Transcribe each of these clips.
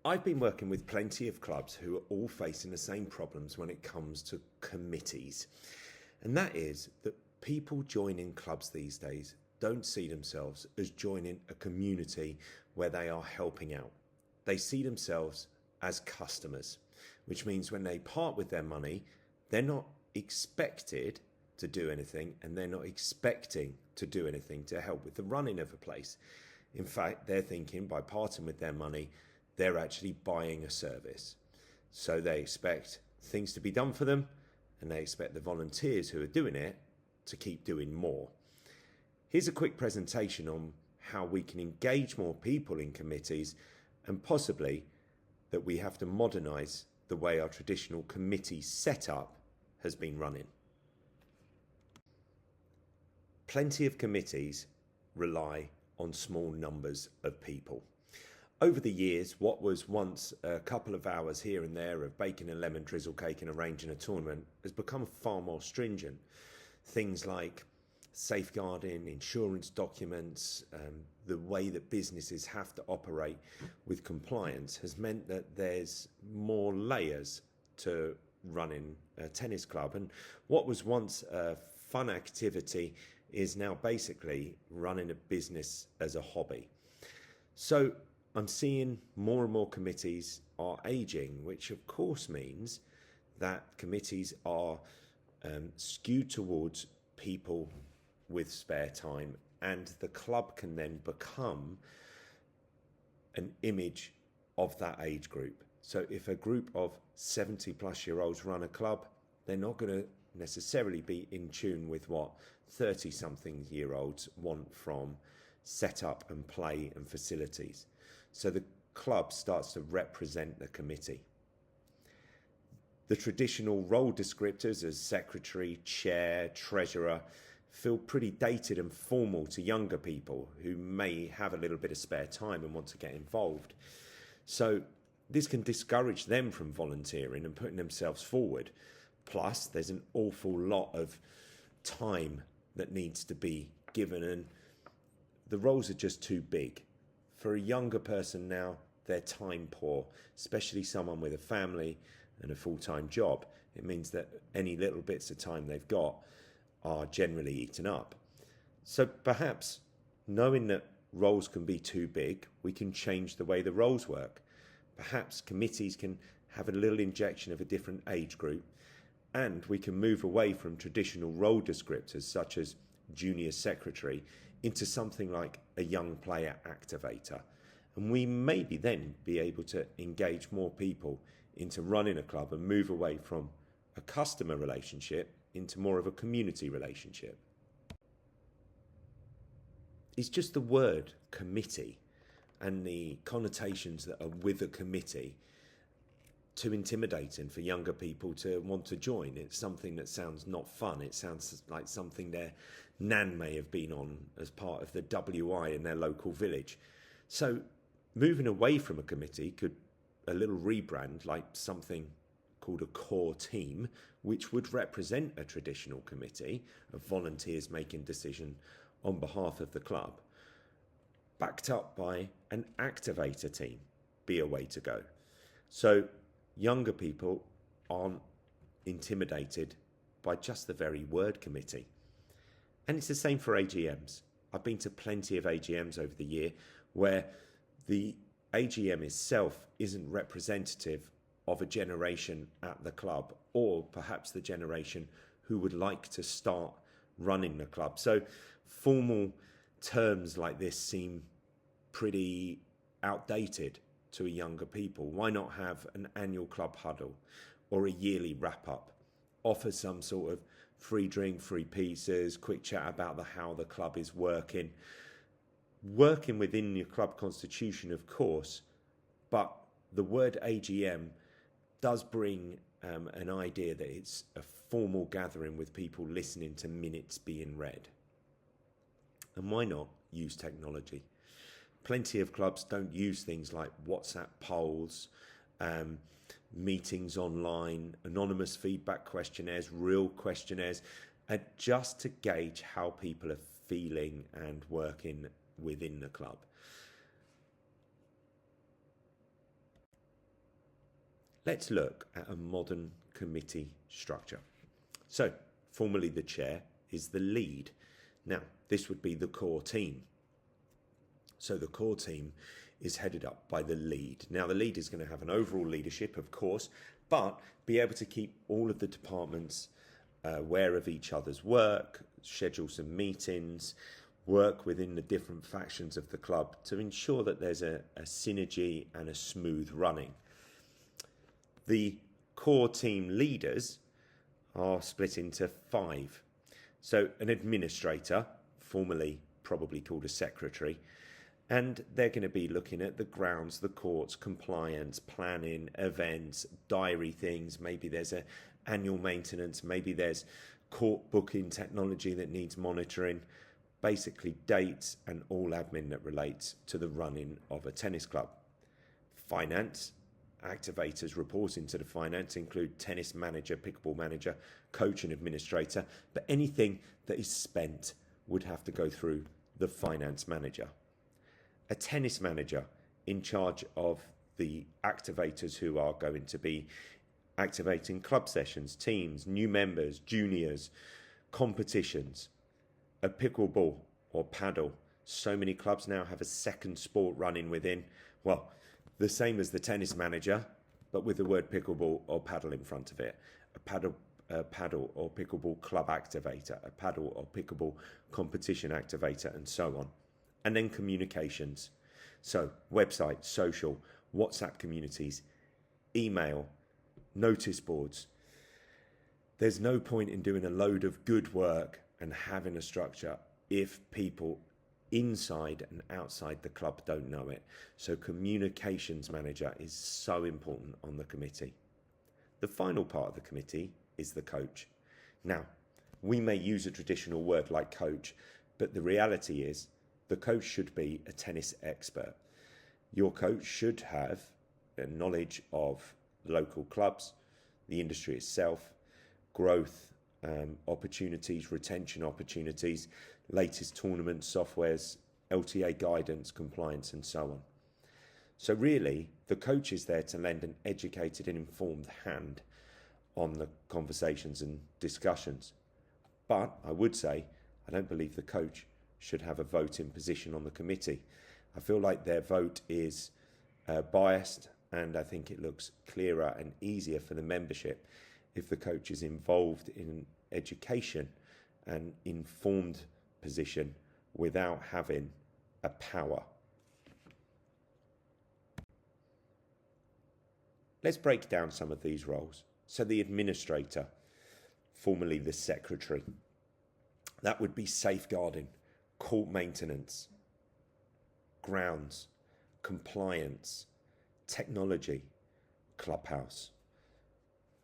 I've been working with plenty of clubs who are all facing the same problems when it comes to committees. And that is that people joining clubs these days don't see themselves as joining a community where they are helping out. They see themselves as customers, which means when they part with their money, they're not expected to do anything, and they're not expecting to do anything to help with the running of a place. In fact, they're thinking by parting with their money, they're actually buying a service. So they expect things to be done for them, and they expect the volunteers who are doing it to keep doing more. Here's a quick presentation on how we can engage more people in committees, and possibly that we have to modernise the way our traditional committee setup has been running. Plenty of committees rely on small numbers of people. Over the years, what was once a couple of hours here and there of baking a lemon drizzle cake and arranging a tournament has become far more stringent. Things like safeguarding, insurance documents, the way that businesses have to operate with compliance has meant that there's more layers to running a tennis club. And what was once a fun activity is now basically running a business as a hobby. So I'm seeing more and more committees are aging, which of course means that committees are skewed towards people with spare time, and the club can then become an image of that age group. So if a group of 70-plus-year-olds run a club, they're not going to necessarily be in tune with what 30-something-year-olds want from setup and play and facilities. So the club starts to represent the committee. The traditional role descriptors as secretary, chair, treasurer feel pretty dated and formal to younger people who may have a little bit of spare time and want to get involved. So this can discourage them from volunteering and putting themselves forward. Plus, there's an awful lot of time that needs to be given, and the roles are just too big. For a younger person now, they're time poor, especially someone with a family and a full-time job. It means that any little bits of time they've got are generally eaten up. So perhaps, knowing that roles can be too big, we can change the way the roles work. Perhaps committees can have a little injection of a different age group, and we can move away from traditional role descriptors such as junior secretary into something like a young player activator. And we maybe then be able to engage more people into running a club and move away from a customer relationship into more of a community relationship. It's just the word committee and the connotations that are with a committee too intimidating for younger people to want to join. It's something that sounds not fun. It sounds like something their nan may have been on as part of the WI in their local village. So moving away from a committee could a little rebrand like something called a core team, which would represent a traditional committee of volunteers making decisions on behalf of the club, backed up by an activator team, be a way to go. So younger people aren't intimidated by just the very word committee. And it's the same for AGMs. I've been to plenty of AGMs over the year where the AGM itself isn't representative of a generation at the club, or perhaps the generation who would like to start running the club. So formal terms like this seem pretty outdated to younger people. Why not have an annual club huddle or a yearly wrap-up? Offer some sort of free drink, free pizzas, quick chat about how the club is working. Working within your club constitution, of course, but the word AGM does bring an idea that it's a formal gathering with people listening to minutes being read. And why not use technology? Plenty of clubs don't use things like WhatsApp polls, meetings online, anonymous feedback questionnaires, real questionnaires, just to gauge how people are feeling and working within the club. Let's look at a modern committee structure. So, formally the chair is the lead. Now, this would be the core team. So the core team is headed up by the lead. Now, the lead is going to have an overall leadership, of course, but be able to keep all of the departments aware of each other's work, schedule some meetings, work within the different factions of the club to ensure that there's a synergy and a smooth running. The core team leaders are split into 5. So an administrator, formerly probably called a secretary, and they're going to be looking at the grounds, the courts, compliance, planning, events, diary things. Maybe there's an annual maintenance, maybe there's court booking technology that needs monitoring, basically dates and all admin that relates to the running of a tennis club. Finance, activators reporting to the finance include tennis manager, pickleball manager, coach and administrator, but anything that is spent would have to go through the finance manager. A tennis manager in charge of the activators who are going to be activating club sessions, teams, new members, juniors, competitions. A pickleball or paddle. So many clubs now have a second sport running within. Well, the same as the tennis manager, but with the word pickleball or paddle in front of it. A paddle or pickleball club activator, a paddle or pickleball competition activator, and so on. And then communications. So website, social, WhatsApp communities, email, notice boards. There's no point in doing a load of good work and having a structure if people inside and outside the club don't know it. So communications manager is so important on the committee. The final part of the committee is the coach. Now, we may use a traditional word like coach, but the reality is the coach should be a tennis expert. Your coach should have a knowledge of local clubs, the industry itself, growth opportunities, retention opportunities, latest tournament softwares, LTA guidance, compliance, and so on. So really, the coach is there to lend an educated and informed hand on the conversations and discussions. But I would say, I don't believe the coach should have a voting position on the committee. I feel like their vote is biased, and I think it looks clearer and easier for the membership if the coach is involved in education and informed position without having a power. Let's break down some of these roles. So the administrator, formerly the secretary, that would be safeguarding, court maintenance, grounds, compliance, technology, clubhouse.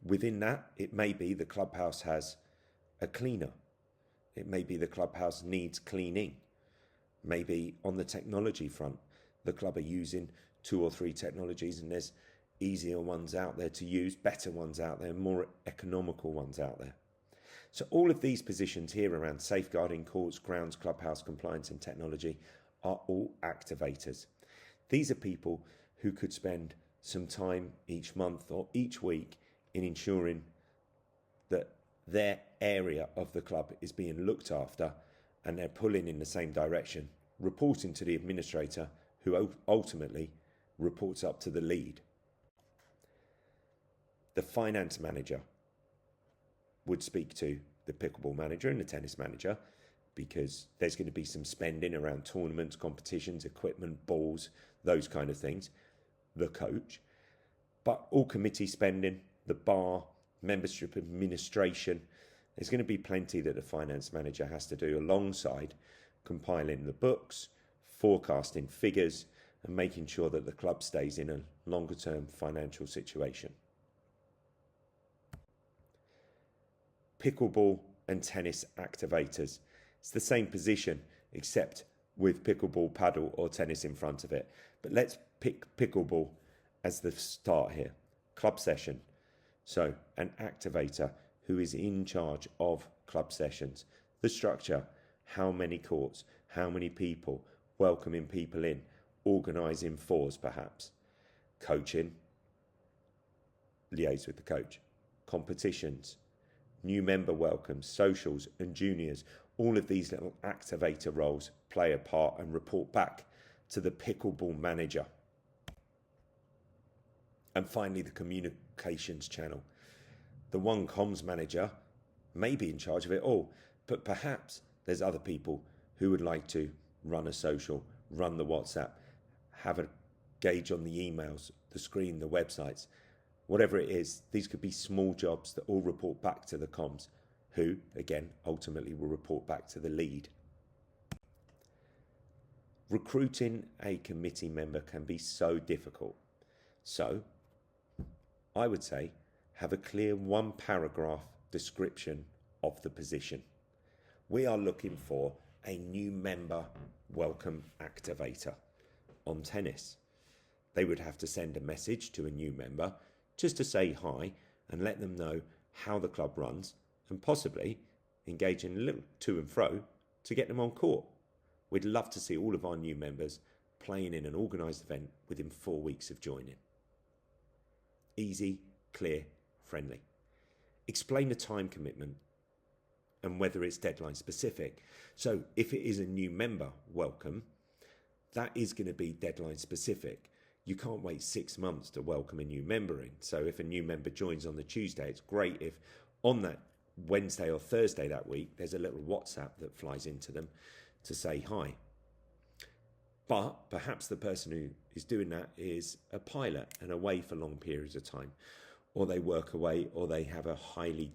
Within that, it may be the clubhouse has a cleaner. It may be the clubhouse needs cleaning. Maybe on the technology front, the club are using 2 or 3 technologies and there's easier ones out there to use, better ones out there, more economical ones out there. So all of these positions here around safeguarding, courts, grounds, clubhouse, compliance and technology are all activators. These are people who could spend some time each month or each week in ensuring that their area of the club is being looked after and they're pulling in the same direction, reporting to the administrator who ultimately reports up to the lead. The finance manager would speak to the pickleball manager and the tennis manager because there's going to be some spending around tournaments, competitions, equipment, balls, those kind of things. The coach. But all committee spending, the bar, membership administration, there's going to be plenty that the finance manager has to do alongside compiling the books, forecasting figures, and making sure that the club stays in a longer term financial situation. Pickleball and tennis activators. It's the same position except with pickleball, paddle or tennis in front of it. But let's pick pickleball as the start here. Club session. So an activator who is in charge of club sessions. The structure, how many courts, how many people, welcoming people in, organising fours perhaps. Coaching, liaise with the coach. Competitions, new member welcomes, socials and juniors, all of these little activator roles play a part and report back to the pickleball manager. And finally, the communications channel. The one comms manager may be in charge of it all, but perhaps there's other people who would like to run a social, run the WhatsApp, have a gauge on the emails, the screen, the websites, whatever it is. These could be small jobs that all report back to the comms, who, again, ultimately will report back to the lead. Recruiting a committee member can be so difficult. So, I would say, have a clear one-paragraph description of the position. We are looking for a new member welcome activator on tennis. They would have to send a message to a new member just to say hi and let them know how the club runs and possibly engage in a little to and fro to get them on court. We'd love to see all of our new members playing in an organised event within 4 weeks of joining. Easy, clear, friendly. Explain the time commitment and whether it's deadline specific. So if it is a new member welcome, that is going to be deadline specific. You can't wait 6 months to welcome a new member in. So if a new member joins on the Tuesday, it's great if on that Wednesday or Thursday that week, there's a little WhatsApp that flies into them to say hi. But perhaps the person who is doing that is a pilot and away for long periods of time, or they work away, or they have a highly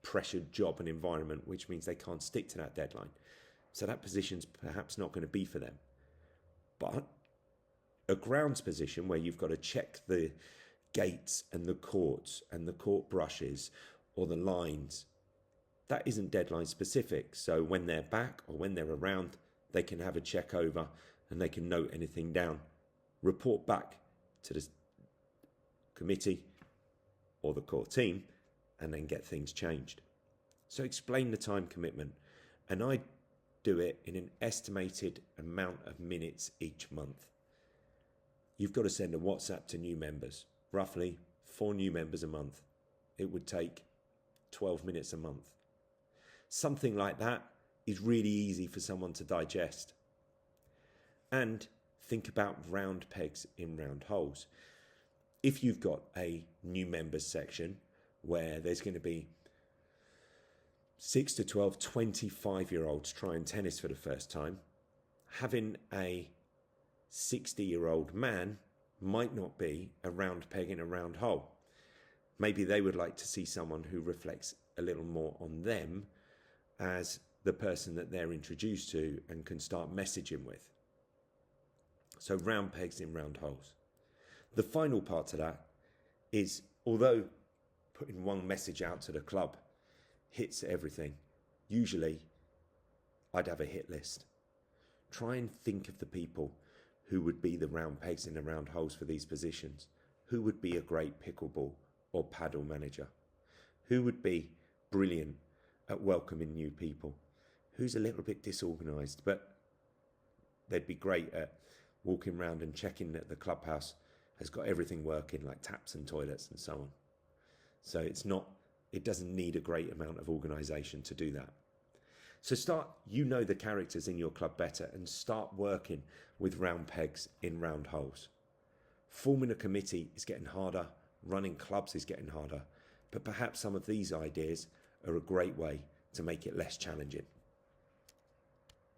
pressured job and environment, which means they can't stick to that deadline. So that position's perhaps not going to be for them. But a grounds position where you've got to check the gates and the courts and the court brushes or the lines, that isn't deadline specific. So when they're back or when they're around, they can have a check over and they can note anything down, report back to the committee or the core team, and then get things changed. So explain the time commitment, and I do it in an estimated amount of minutes each month. You've got to send a WhatsApp to new members, roughly 4 new members a month. It would take 12 minutes a month. Something like that is really easy for someone to digest. And think about round pegs in round holes. If you've got a new members section where there's going to be 6 to 12, 25-year-olds trying tennis for the first time, having a 60-year-old man might not be a round peg in a round hole. Maybe they would like to see someone who reflects a little more on them as the person that they're introduced to and can start messaging with. So round pegs in round holes. The final part to that is, although putting one message out to the club hits everything, usually I'd have a hit list. Try and think of the people who would be the round pegs in the round holes for these positions. Who would be a great pickleball or paddle manager? Who would be brilliant at welcoming new people? Who's a little bit disorganised, but they'd be great at walking around and checking that the clubhouse has got everything working, like taps and toilets and so on. So it doesn't need a great amount of organisation to do that. So know the characters in your club better and start working with round pegs in round holes. Forming a committee is getting harder, running clubs is getting harder, but perhaps some of these ideas are a great way to make it less challenging.